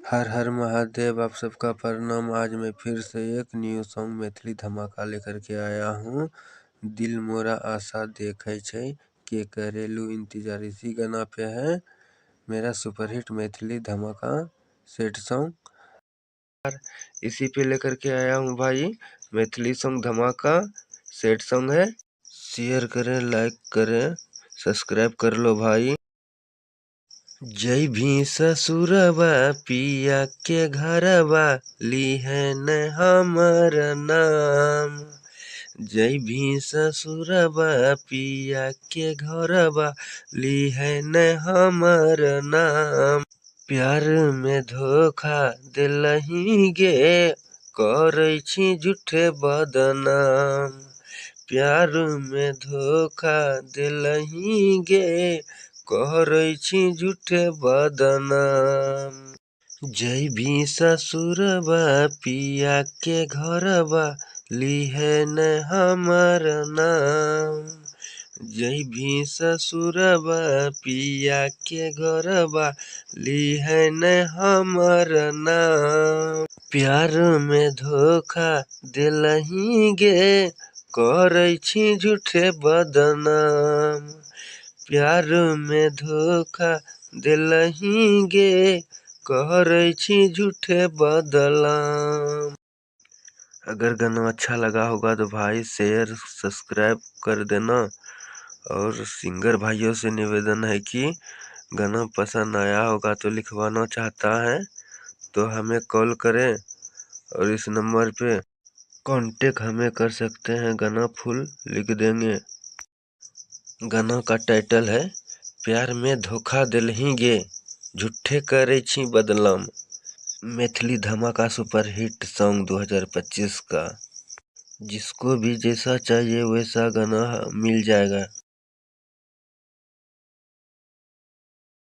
हर हर महादेव। आप सबका प्रणाम। आज मैं फिर से एक न्यू सॉन्ग मैथिली धमाका लेकर के आया हूँ। दिल मोरा आशा देखे छै के करेलू इंतजार, इसी गाना पे है मेरा सुपरहिट मैथिली धमाका सेट सॉन्ग। इसी पे लेकर के आया हूँ भाई, मैथिली सॉन्ग धमाका सेट सॉन्ग है। शेयर करें, लाइक करें, सब्सक्राइब कर लो भाई। जय भी ससुरबा पिया के घरबा लिहन हमर नाम। जय भी ससुरबा पिया के घरबा लिहन हमर नाम। प्यार में धोखा दिलही गे, करै छी झूठे बदनाम। प्यार में धोखा दिलही गे, करै छी झूठे बदनाम। जय भी ससुरबा पिया के घरबा लिहन हमर नाम। जय भी ससुरबा पिया के घरबा लिहन हमर नाम। प्यार में धोखा दिलही गे, करै छी झूठे बदनाम। प्यार में धोखा दिलही गे, करै छी झूठे बदनाम। अगर गाना अच्छा लगा होगा तो भाई शेयर सब्सक्राइब कर देना। और सिंगर भाइयों से निवेदन है कि गाना पसंद आया होगा तो लिखवाना चाहता है तो हमें कॉल करें, और इस नंबर पे कांटेक्ट हमें कर सकते हैं, गाना फुल लिख देंगे। गाना का टाइटल है प्यार में धोखा दिलही गे, झूठे करे छी बदनाम। मैथिली धमाका सुपर हिट सॉन्ग 2025 का। जिसको भी जैसा चाहिए वैसा गाना मिल जाएगा।